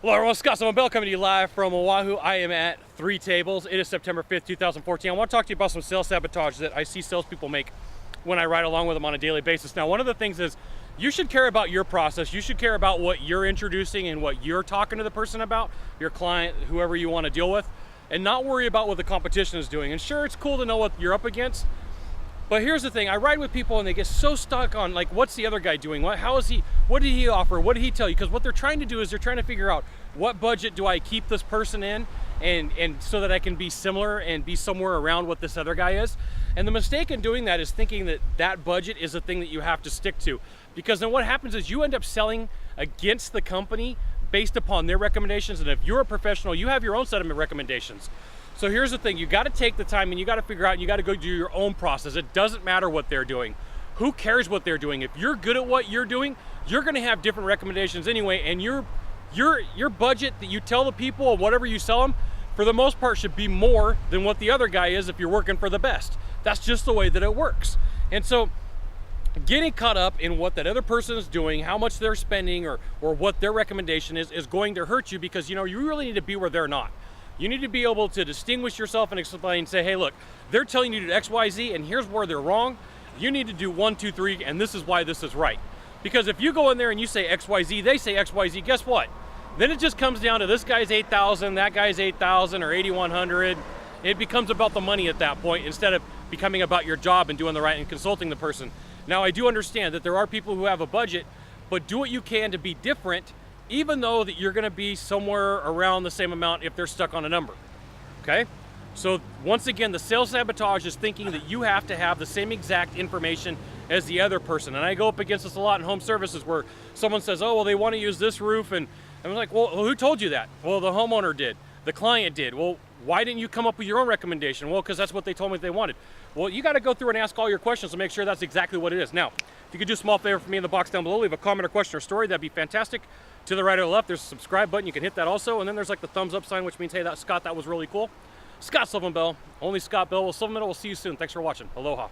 Hello everyone, Sylvan Bell coming to you live from Oahu. I am at 3 Tables. It is September 5th, 2014. I want to talk to you about some sales sabotage that I see salespeople make when I ride along with them on a daily basis. Now, one of the things is you should care about your process. You should care about what you're introducing and what you're talking to the person about, your client, whoever you want to deal with, and not worry about what the competition is doing. And sure, it's cool to know what you're up against, but here's the thing, I ride with people and they get so stuck on like, what's the other guy doing? What did he offer? What did he tell you? Because what they're trying to do is they're trying to figure out what budget do I keep this person in and so that I can be similar and be somewhere around what this other guy is. And the mistake in doing that is thinking that that budget is a thing that you have to stick to. Because then what happens is you end up selling against the company based upon their recommendations. And if you're a professional, you have your own set of recommendations. So here's the thing, you gotta take the time and you gotta figure out and you gotta go do your own process. It doesn't matter what they're doing. Who cares what they're doing? If you're good at what you're doing, you're gonna have different recommendations anyway, and your budget that you tell the people or whatever you sell them, for the most part should be more than what the other guy is if you're working for the best. That's just the way that it works. And so getting caught up in what that other person is doing, how much they're spending or what their recommendation is going to hurt you, because you really need to be where they're not. You need to be able to distinguish yourself and explain, say, hey, look, they're telling you to do X, Y, Z, and here's where they're wrong. You need to do 1, 2, 3, and this is why this is right. Because if you go in there and you say X, Y, Z, they say X, Y, Z, guess what? Then it just comes down to this guy's 8,000, that guy's 8,000 or 8,100. It becomes about the money at that point instead of becoming about your job and doing the right and consulting the person. Now, I do understand that there are people who have a budget, but do what you can to be different, even though that you're gonna be somewhere around the same amount if they're stuck on a number, okay? So once again, the sales sabotage is thinking that you have to have the same exact information as the other person. And I go up against this a lot in home services where someone says, oh, well, they wanna use this roof, and I'm like, well, who told you that? Well, the homeowner did, the client did. Well, why didn't you come up with your own recommendation? Well, because that's what they told me they wanted. Well, you gotta go through and ask all your questions to make sure that's exactly what it is. Now, if you could do a small favor for me in the box down below, leave a comment or question or story, that'd be fantastic. To the right or the left, there's a subscribe button, you can hit that also, and then there's like the thumbs up sign, which means, hey, Scott, that was really cool. Scott Sylvan Bell, only Scott Bell with Sylvan Bell. We'll see you soon. Thanks for watching. Aloha.